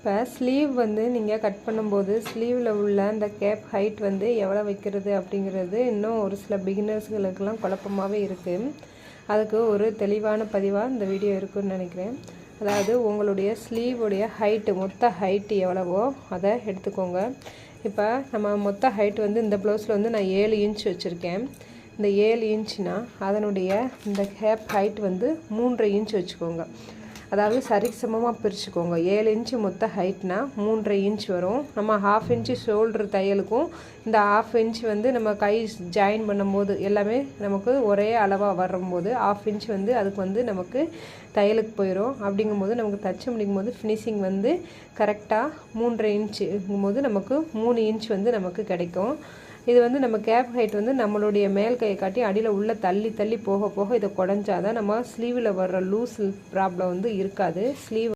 இப்போ ஸ்லீவ் வந்து நீங்கள் கட் பண்ணும்போது ஸ்லீவில் உள்ள அந்த கேப் ஹைட் வந்து எவ்வளோ வைக்கிறது அப்படிங்கிறது இன்னும் ஒரு சில பிகினர்ஸ்களுக்கெல்லாம் குழப்பமாகவே இருக்குது. அதுக்கு ஒரு தெளிவான பதிவாக இந்த வீடியோ இருக்குதுன்னு நினைக்கிறேன். அதாவது உங்களுடைய ஸ்லீவுடைய ஹைட்டு, மொத்த ஹைட்டு எவ்வளவோ அதை எடுத்துக்கோங்க. இப்போ நம்ம மொத்த ஹைட் வந்து இந்த ப்ளவுஸில் வந்து நான் 7 இன்ச் வச்சுருக்கேன். இந்த 7 இன்ச்னா அதனுடைய இந்த கேப் ஹைட் வந்து 3.5 இன்ச் வச்சுக்கோங்க. அதாவது சரிக்கு சமமாக பிரிச்சுக்கோங்க. 7 இன்ச்சு மொத்த ஹைட்னா 3.5 இன்ச் வரும். நம்ம 1/2 இன்ச்சு ஷோல்டர் தையலுக்கும் இந்த 1/2 இன்ச் வந்து நம்ம கை ஜாயின் பண்ணும்போது எல்லாமே நமக்கு ஒரே அளவாக வரும்போது 1/2 இன்ச் வந்து அதுக்கு வந்து நமக்கு தையலுக்கு போயிடும். அப்படிங்கும்போது நமக்கு தச்சு முடிக்கும்போது ஃபினிஷிங் வந்து கரெக்டாக 3.5 இன்ச்சுங்கும்போது நமக்கு 3 இன்ச் வந்து நமக்கு கிடைக்கும். இது வந்து நம்ம கேப் ஹைட் வந்து நம்மளுடைய மேல் கையை காட்டி அடியில் உள்ளே தள்ளி தள்ளி போக போக இதை குடஞ்சாதான் நம்ம ஸ்லீவில் வர்ற லூஸ் ப்ராப்ளம் வந்து இருக்காது. ஸ்லீவ்